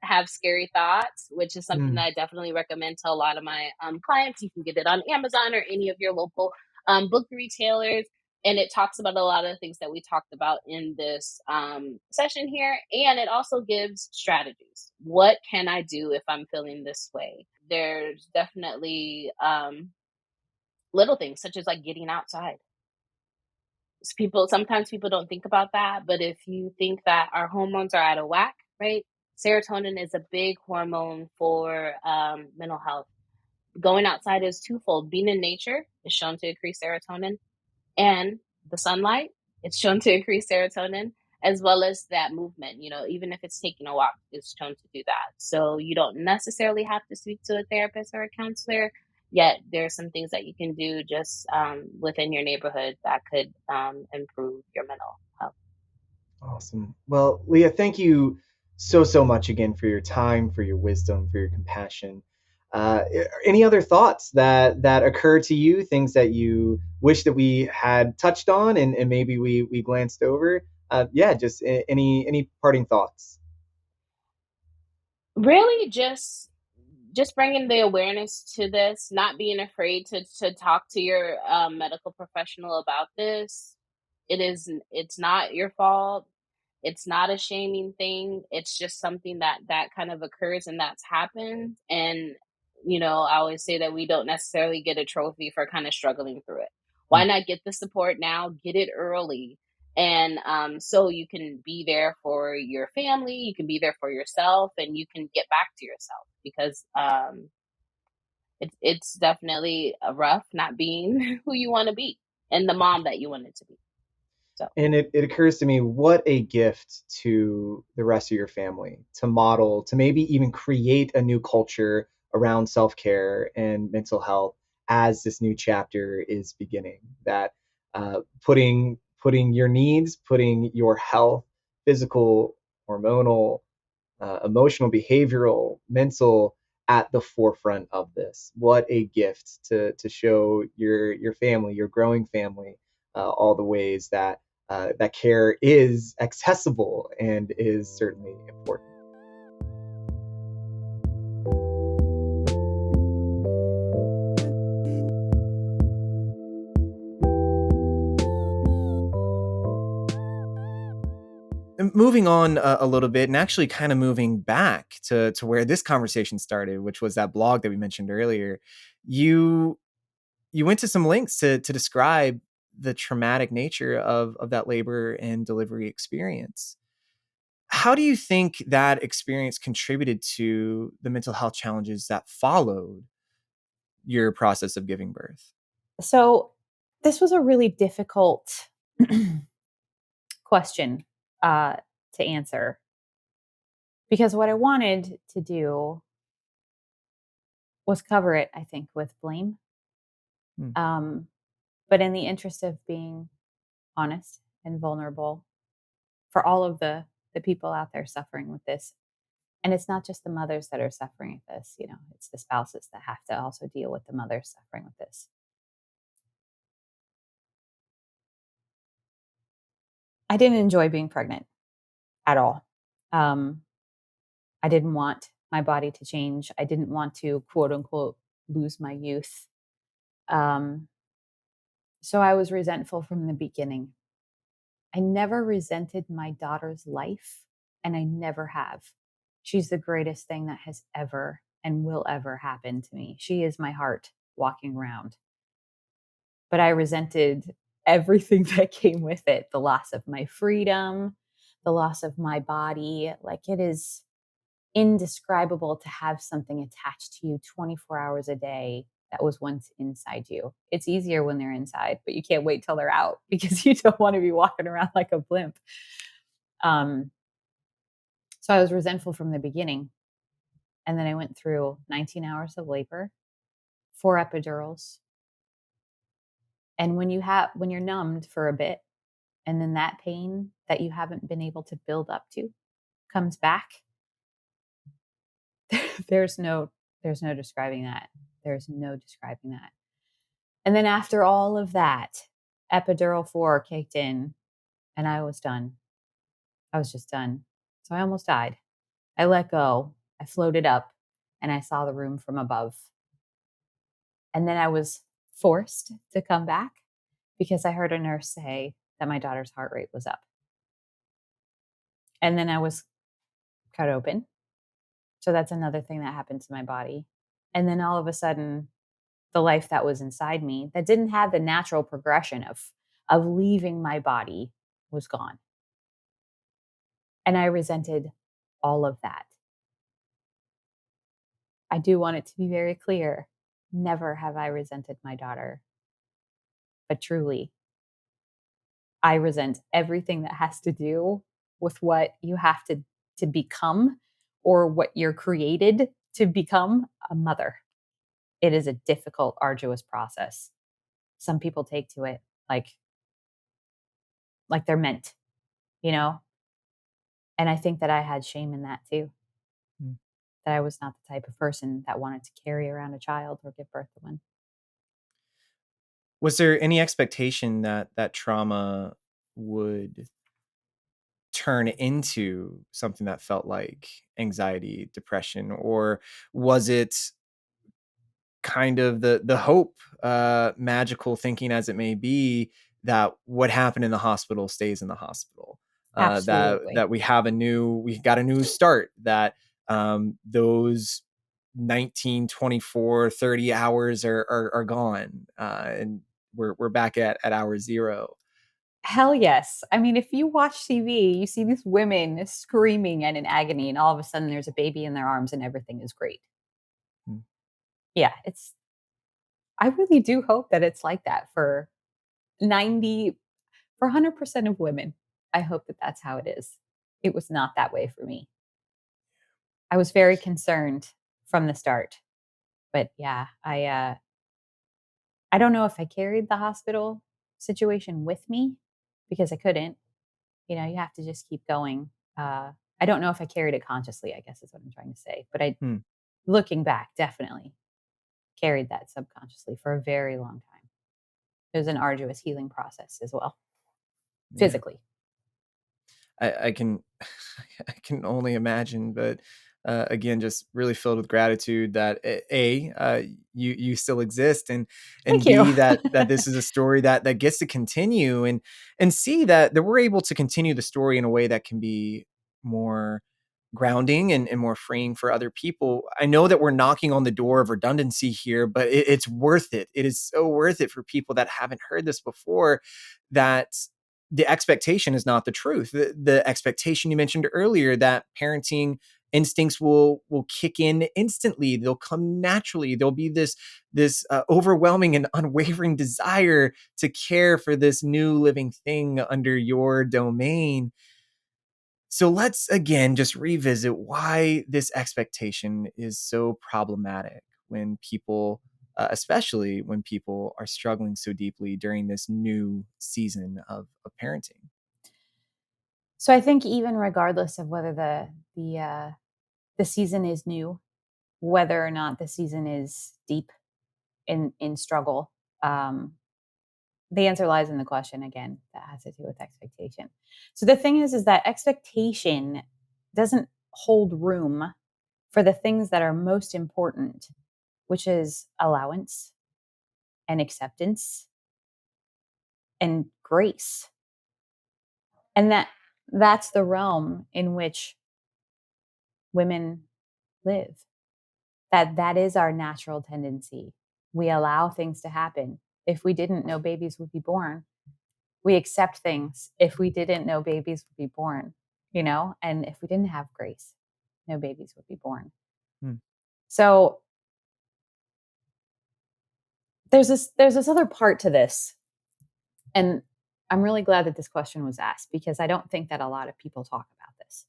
Have Scary Thoughts, which is something mm. that I definitely recommend to a lot of my clients. You can get it on Amazon or any of your local book retailers. And it talks about a lot of the things that we talked about in this session here. And it also gives strategies. What can I do if I'm feeling this way? There's definitely little things such as like getting outside. Sometimes people don't think about that, but if you think that our hormones are out of whack, right? Serotonin is a big hormone for mental health. Going outside is twofold. Being in nature is shown to increase serotonin, and the sunlight, it's shown to increase serotonin, as well as that movement. Even if it's taking a walk, it's shown to do that. So you don't necessarily have to speak to a therapist or a counselor. Yet there are some things that you can do just within your neighborhood that could improve your mental health. Awesome. Well, Leighya, thank you so much again for your time, for your wisdom, for your compassion. Any other thoughts that occur to you, things that you wish that we had touched on and maybe we glanced over? Yeah, just any parting thoughts. Really, just bringing the awareness to this, not being afraid to talk to your medical professional about this. It's not your fault. It's not a shaming thing. It's just something that kind of occurs and that's happened. And I always say that we don't necessarily get a trophy for kind of struggling through it. Why Mm. not get the support now? Get it early, and so you can be there for your family, you can be there for yourself, and you can get back to yourself, because it's definitely rough not being who you want to be and the mom that you wanted to be. So And it occurs to me, what a gift to the rest of your family to model, to maybe even create a new culture around self care and mental health as this new chapter is beginning. That putting your needs, putting your health, physical, hormonal, emotional, behavioral, mental, at the forefront of this. What a gift to show your family, your growing family, all the ways that that care is accessible and is certainly important. Moving on a little bit, and actually kind of moving back to where this conversation started, which was that blog that we mentioned earlier. You you went to some links to describe the traumatic nature of that labor and delivery experience. How do you think that experience contributed to the mental health challenges that followed your process of giving birth? So this was a really difficult question uh, to answer because what I wanted to do was cover it, I think, with blame. Hmm. Um, but in the interest of being honest and vulnerable for all of the people out there suffering with this, and it's not just the mothers that are suffering with this, you know, it's the spouses that have to also deal with the mothers suffering with this. I didn't enjoy being pregnant at all. Um, I didn't want my body to change. I didn't want to quote unquote lose my youth. Um, so I was resentful from the beginning. I never resented my daughter's life, and I never have. She's the greatest thing that has ever and will ever happen to me. She is my heart walking around. But I resented everything that came with it, the loss of my freedom, the loss of my body. Like, it is indescribable to have something attached to you 24 hours a day that was once inside you. It's easier when they're inside, but you can't wait till they're out because you don't want to be walking around like a blimp. Um, so I was resentful from the beginning. And then I went through 19 hours of labor, 4 epidurals. And when you're numbed for a bit, and then that pain that you haven't been able to build up to comes back, there's no there's no describing that. There's no describing that. And then after all of that, epidural 4 kicked in and I was done. I was just done. So I almost died. I let go. I floated up and I saw the room from above. And then I was forced to come back because I heard a nurse say that my daughter's heart rate was up. And then I was cut open. So that's another thing that happened to my body. And then all of a sudden, the life that was inside me that didn't have the natural progression of leaving my body was gone. And I resented all of that. I do want it to be very clear. Never have I resented my daughter. But truly, I resent everything that has to do with what you have to become or what you're created to become a mother. It is a difficult, arduous process. Some people take to it like they're meant, you know? And I think that I had shame in that too, Mm. that I was not the type of person that wanted to carry around a child or give birth to one. Was there any expectation that that trauma would turn into something that felt like anxiety, depression, or was it kind of the hope, magical thinking as it may be, that what happened in the hospital stays in the hospital? Absolutely. That we got a new start, that those 19, 24, 30 hours are gone, and we're back at hour zero. Hell yes. I mean, if you watch TV, you see these women screaming and in agony, and all of a sudden there's a baby in their arms and everything is great. Mm. Yeah, I really do hope that it's like that for 90, for 100% of women. I hope that that's how it is. It was not that way for me. I was very concerned from the start. But yeah, I don't know if I carried the hospital situation with me because I couldn't. You know, you have to just keep going. I don't know if I carried it consciously, I guess is what I'm trying to say. But Hmm. looking back, definitely carried that subconsciously for a very long time. It was an arduous healing process as well, Yeah. physically. I can I can only imagine, but again, just really filled with gratitude that you still exist, and Thank you. b that this is a story that gets to continue, and c that we're able to continue the story in a way that can be more grounding and more freeing for other people. I know that we're knocking on the door of redundancy here, but it's worth it. It is so worth it for people that haven't heard this before, that the expectation is not the truth. The expectation you mentioned earlier, that parenting instincts will kick in instantly. They'll come naturally. There'll be this overwhelming and unwavering desire to care for this new living thing under your domain. So let's again just revisit why this expectation is so problematic when people, especially when people are struggling so deeply during this new season of parenting. So I think even regardless of whether the season is new, whether or not the season is deep in struggle, um, the answer lies in the question again that has to do with expectation. So the thing is that expectation doesn't hold room for the things that are most important, which is allowance and acceptance and grace. And that's the realm in which women live. That is our natural tendency. We allow things to happen. If we didn't know babies would be born, we accept things. If we didn't know babies would be born, and if we didn't have grace, no babies would be born. Hmm. So there's this other part to this. And I'm really glad that this question was asked, because I don't think that a lot of people talk about this.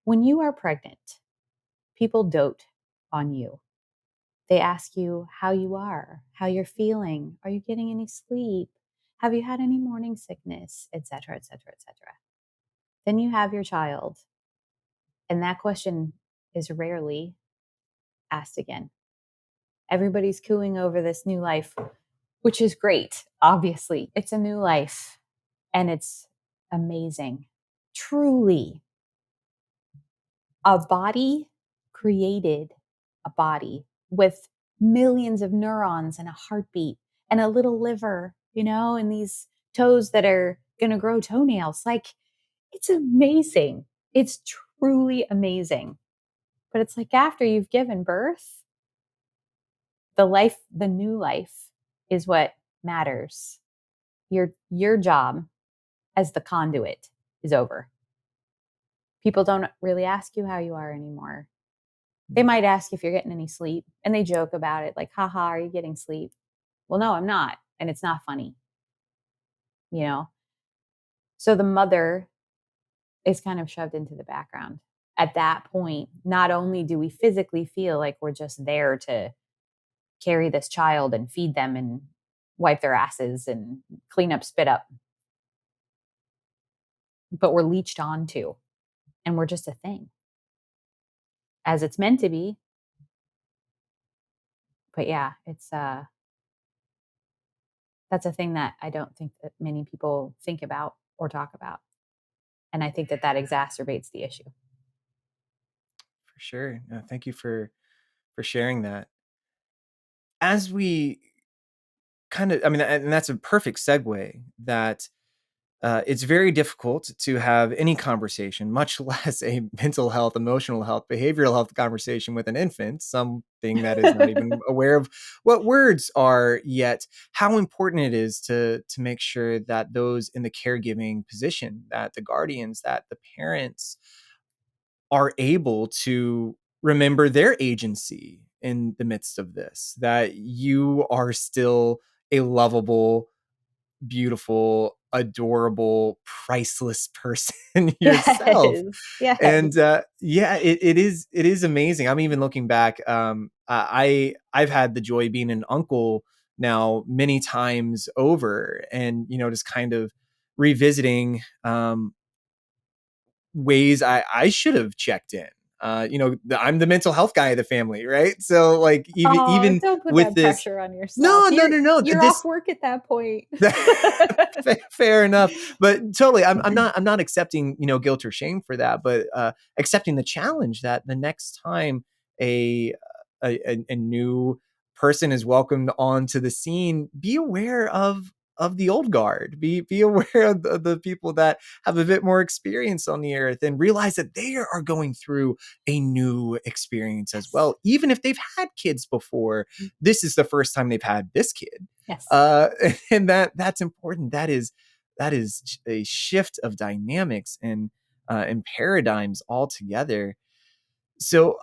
When you are pregnant, people dote on you. They ask you how you are, how you're feeling. Are you getting any sleep? Have you had any morning sickness, et cetera, et cetera, et cetera. Then you have your child, and that question is rarely asked again. Everybody's cooing over this new life, which is great. Obviously, it's a new life and it's amazing. Truly, a body created a body with millions of neurons and a heartbeat and a little liver, and these toes that are going to grow toenails. Like, it's amazing. It's truly amazing. But it's like after you've given birth, the new life is what matters. Your job as the conduit is over. People don't really ask you how you are anymore. They might ask if you're getting any sleep, and they joke about it like, haha, are you getting sleep? Well, no, I'm not. And it's not funny, you know? So the mother is kind of shoved into the background. At that point, not only do we physically feel like we're just there to carry this child and feed them and wipe their asses and clean up, spit up, but we're leached onto, and we're just a thing as it's meant to be. But yeah, it's that's a thing that I don't think that many people think about or talk about. And I think that exacerbates the issue. For sure. Thank you for sharing that. As we kind of, I mean, and that's a perfect segue, that it's very difficult to have any conversation, much less a mental health, emotional health, behavioral health conversation with an infant, something that is not even aware of what words are yet. How important it is to make sure that those in the caregiving position, that the guardians, that the parents are able to remember their agency in the midst of this, that you are still a lovable, beautiful, adorable, priceless person yourself. Yes. Yes. And yeah, it is amazing. I'm even looking back. I've had the joy being an uncle now many times over, and just kind of revisiting ways I should have checked in. I'm the mental health guy of the family, right? So like Oh, even don't put with that this, pressure on yourself. no, no, no, no. You're off This work at that point. fair enough, but totally, I'm not accepting guilt or shame for that, but accepting the challenge that the next time a a new person is welcomed onto the scene, be aware of the old guard, be aware of the people that have a bit more experience on the earth, and realize that they are going through a new experience as Yes. well, even if they've had kids before. This is the first time they've had this kid, Yes. uh, and that's important. That is a shift of dynamics and paradigms altogether. So,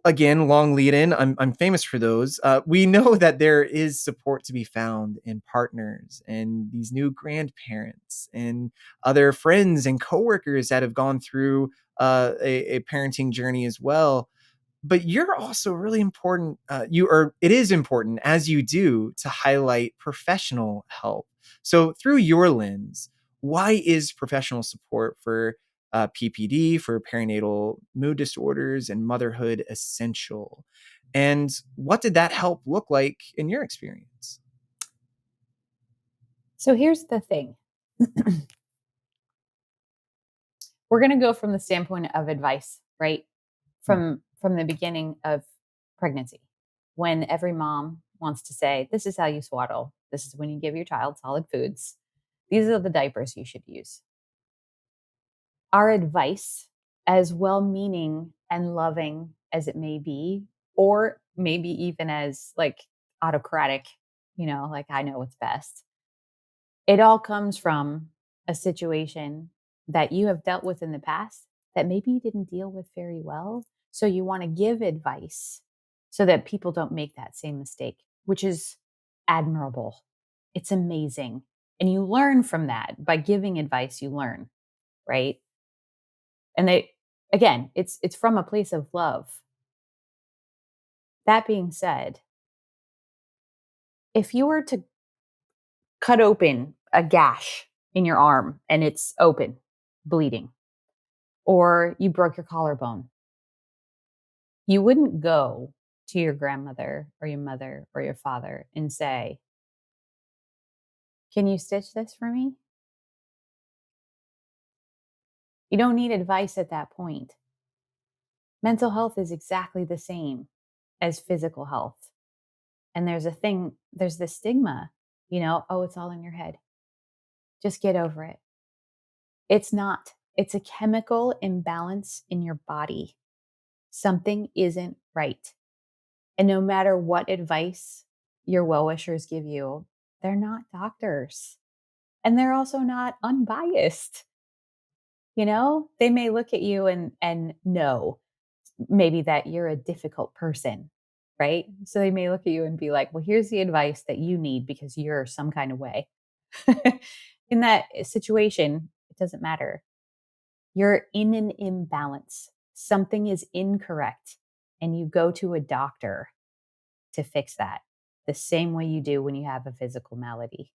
again, long lead in. I'm famous for those. We know that there is support to be found in partners and these new grandparents and other friends and coworkers that have gone through a parenting journey as well. But you're also really important. It is important, as you do, to highlight professional help. So through your lens, why is professional support for PPD, for perinatal mood disorders and motherhood essential? And what did that help look like in your experience? So here's the thing. We're going to go from the standpoint of advice, right? Hmm. From the beginning of pregnancy, when every mom wants to say, this is how you swaddle. This is when you give your child solid foods. These are the diapers you should use. Our advice, as well meaning and loving as it may be, or maybe even as like autocratic, like I know what's best, it all comes from a situation that you have dealt with in the past that maybe you didn't deal with very well. So you want to give advice so that people don't make that same mistake, which is admirable. It's amazing. And you learn from that. By giving advice, you learn, right? And again, it's from a place of love. That being said, if you were to cut open a gash in your arm and it's open, bleeding, or you broke your collarbone, you wouldn't go to your grandmother or your mother or your father and say, can you stitch this for me? You don't need advice at that point. Mental health is exactly the same as physical health. And there's this stigma, oh, it's all in your head. Just get over it. It's not. It's a chemical imbalance in your body. Something isn't right. And no matter what advice your well wishers give you, they're not doctors. And they're also not unbiased. They may look at you and know maybe that you're a difficult person, right? So they may look at you and be like, well, here's the advice that you need because you're some kind of way. In that situation, it doesn't matter. You're in an imbalance. Something is incorrect. And you go to a doctor to fix that the same way you do when you have a physical malady.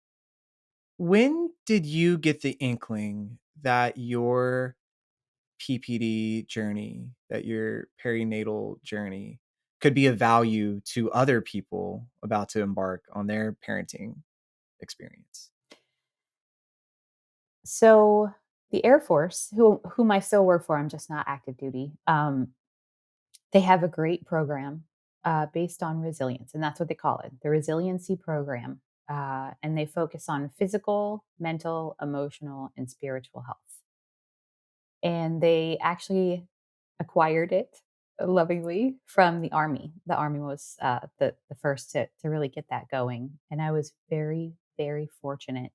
When did you get the inkling that your PPD journey, that your perinatal journey could be of value to other people about to embark on their parenting experience? So the Air Force, whom I still work for, I'm just not active duty. They have a great program based on resilience, and that's what they call it, the resiliency program. And they focus on physical, mental, emotional, and spiritual health. And they actually acquired it lovingly from the Army. The Army was the first to really get that going. And I was very, very fortunate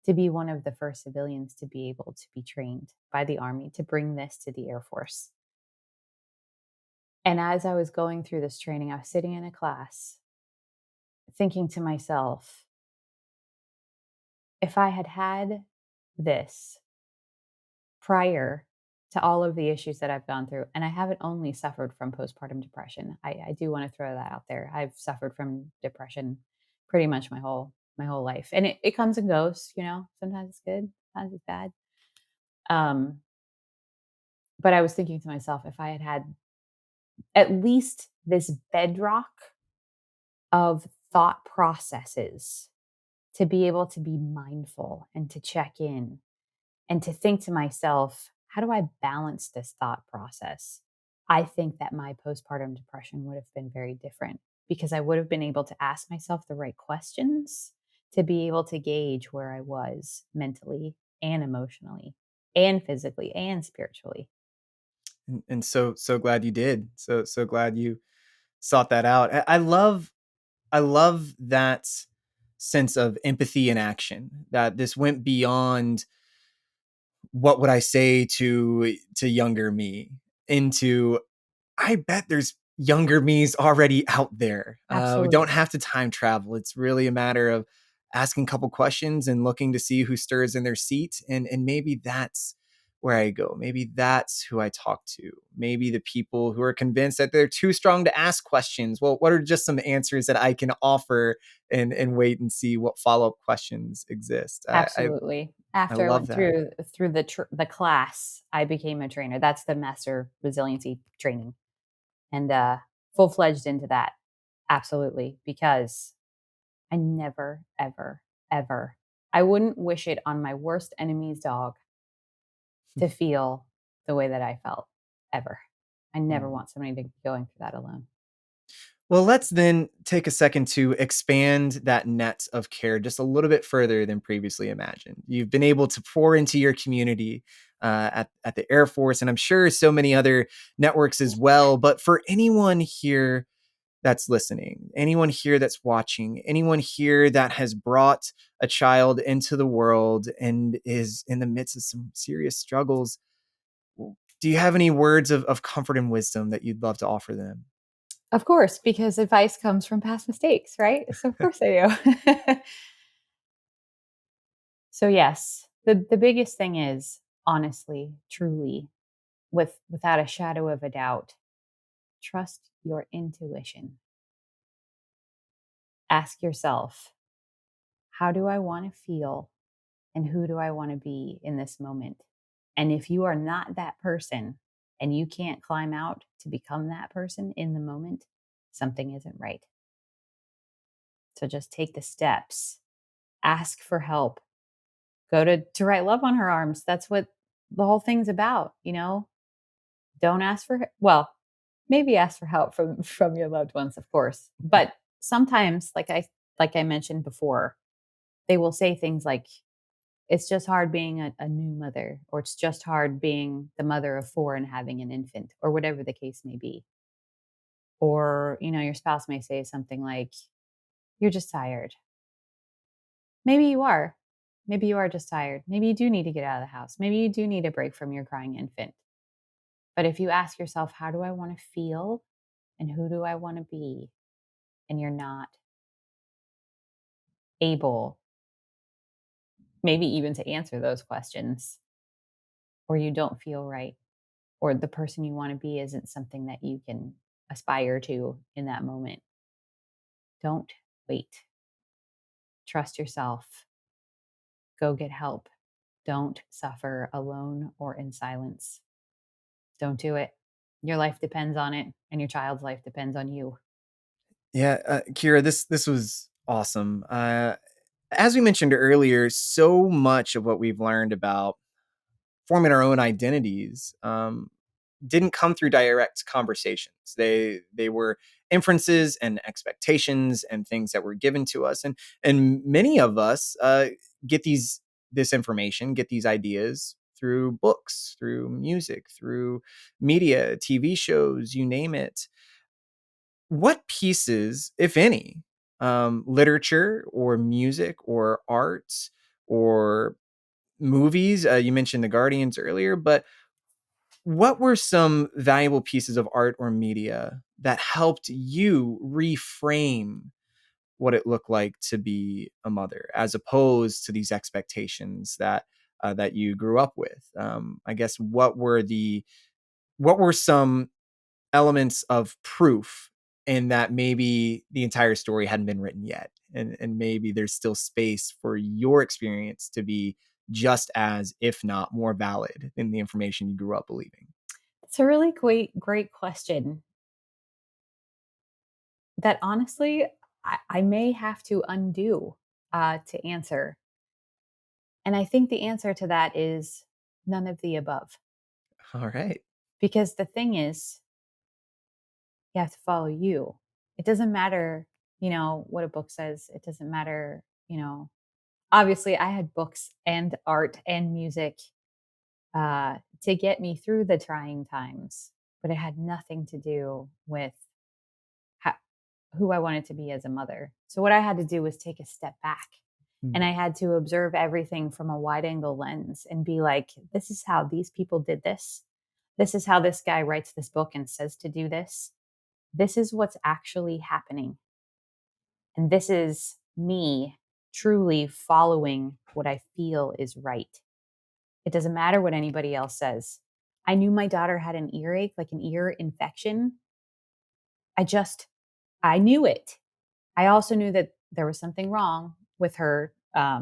to be one of the first civilians to be able to be trained by the Army to bring this to the Air Force. And as I was going through this training, I was sitting in a class thinking to myself, if I had had this prior to all of the issues that I've gone through, and I haven't only suffered from postpartum depression. I do want to throw that out there. I've suffered from depression pretty much my whole life. And it comes and goes, Sometimes it's good, sometimes it's bad. Um, But I was thinking to myself, if I had had at least this bedrock of thought processes to be able to be mindful and to check in and to think to myself, how do I balance this thought process? I think that my postpartum depression would have been very different because I would have been able to ask myself the right questions to be able to gauge where I was mentally and emotionally and physically and spiritually. And so glad you did. So glad you sought that out. I love that sense of empathy in action, that this went beyond what would I say to younger me into I bet there's younger me's already out there. We don't Absolutely. have to time travel. It's really a matter of asking a couple questions and looking to see who stirs in their seat. And maybe that's where I go. Maybe that's who I talk to. Maybe the people who are convinced that they're too strong to ask questions. Well, what are just some answers that I can offer and wait and see what follow-up questions exist? Absolutely. I After I love went that. through the class, I became a trainer. That's the master resiliency training, and full-fledged into that. Absolutely, because I never ever ever I wouldn't wish it on my worst enemy's dog to feel the way that I felt ever. I never Hmm. want somebody to be going through that alone. Well, let's then take a second to expand that net of care just a little bit further than previously imagined. You've been able to pour into your community at the Air Force, and I'm sure so many other networks as well. But for anyone here that's listening, anyone here that's watching, anyone here that has brought a child into the world and is in the midst of some serious struggles, do you have any words of comfort and wisdom that you'd love to offer them? Of course, because advice comes from past mistakes, right? So of course I do. So yes, the biggest thing is honestly, truly, without a shadow of a doubt, trust your intuition. Ask yourself, how do I want to feel and who do I want to be in this moment? And if you are not that person and you can't climb out to become that person in the moment, something isn't right. So just take the steps, ask for help, go to write love on her arms. That's what the whole thing's about, you know? Don't ask for well, maybe ask for help from your loved ones, of course. But sometimes, like I mentioned before, they will say things like, it's just hard being a new mother, or it's just hard being the mother of 4 and having an infant, or whatever the case may be. Or, your spouse may say something like, you're just tired. Maybe you are. Maybe you are just tired. Maybe you do need to get out of the house. Maybe you do need a break from your crying infant. But if you ask yourself, how do I want to feel and who do I want to be? And you're not able, maybe even to answer those questions, or you don't feel right, or the person you want to be isn't something that you can aspire to in that moment, don't wait. Trust yourself. Go get help. Don't suffer alone or in silence. Don't do it. Your life depends on it, and your child's life depends on you. Yeah, Kira, this was awesome. As we mentioned earlier, so much of what we've learned about forming our own identities didn't come through direct conversations. They were inferences and expectations and things that were given to us, and many of us get this information, get these ideas through books, through music, through media, TV shows, you name it. What pieces, if any, literature or music or arts or movies, you mentioned The Guardians earlier, but what were some valuable pieces of art or media that helped you reframe what it looked like to be a mother, as opposed to these expectations that you grew up with? I guess what were some elements of proof in that maybe the entire story hadn't been written yet, and maybe there's still space for your experience to be just as, if not more valid, than the information you grew up believing? It's a really great question that honestly I may have to undo to answer. And I think the answer to that is none of the above. All right. Because the thing is, you have to follow you. It doesn't matter, what a book says. It doesn't matter, obviously I had books and art and music to get me through the trying times, but it had nothing to do with ho- who I wanted to be as a mother. So what I had to do was take a step back and Mm. I had to observe everything from a wide angle lens and be like, this is how these people did this. This is how this guy writes this book and says to do this. This is what's actually happening. And this is me truly following what I feel is right. It doesn't matter what anybody else says. I knew my daughter had an earache, like an ear infection. I just, I knew it. I also knew that there was something wrong with her. I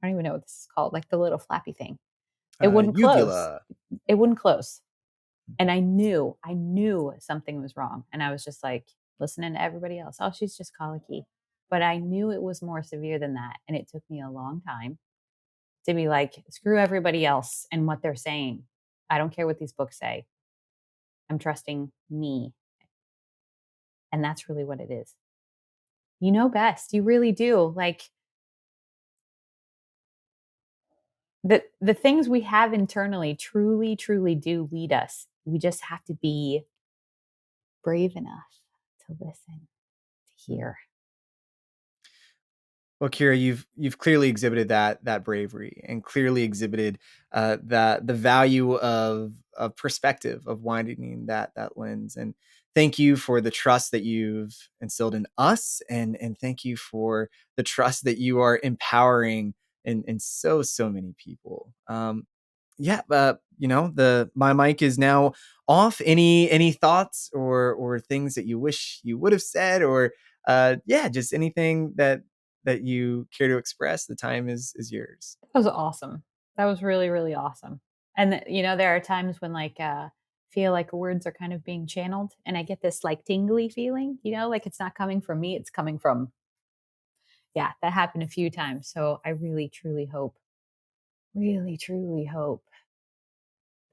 don't even know what this is called, like the little flappy thing. It wouldn't close. Uvula. It wouldn't close. And I knew something was wrong. And I was just like listening to everybody else. Oh, she's just colicky. But I knew it was more severe than that. And it took me a long time to be like, screw everybody else and what they're saying. I don't care what these books say. I'm trusting me. And that's really what it is. You know best. You really do. Like the things we have internally truly do lead us. We just have to be brave enough to listen, to hear. Well, Kira, you've clearly exhibited that bravery and clearly exhibited that the value of perspective, of widening that lens. And thank you for the trust that you've instilled in us, and thank you for the trust that you are empowering in so many people. Yeah, the my mic is now off. Any thoughts or things that you wish you would have said, or yeah, just anything that you care to express? The time is yours. That was awesome. That was really, really awesome. And there are times when feel like words are kind of being channeled and I get this like tingly feeling, like it's not coming from me, it's coming from yeah, that happened a few times. So I really truly hope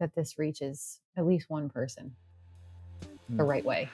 that this reaches at least one person the Mm. right way.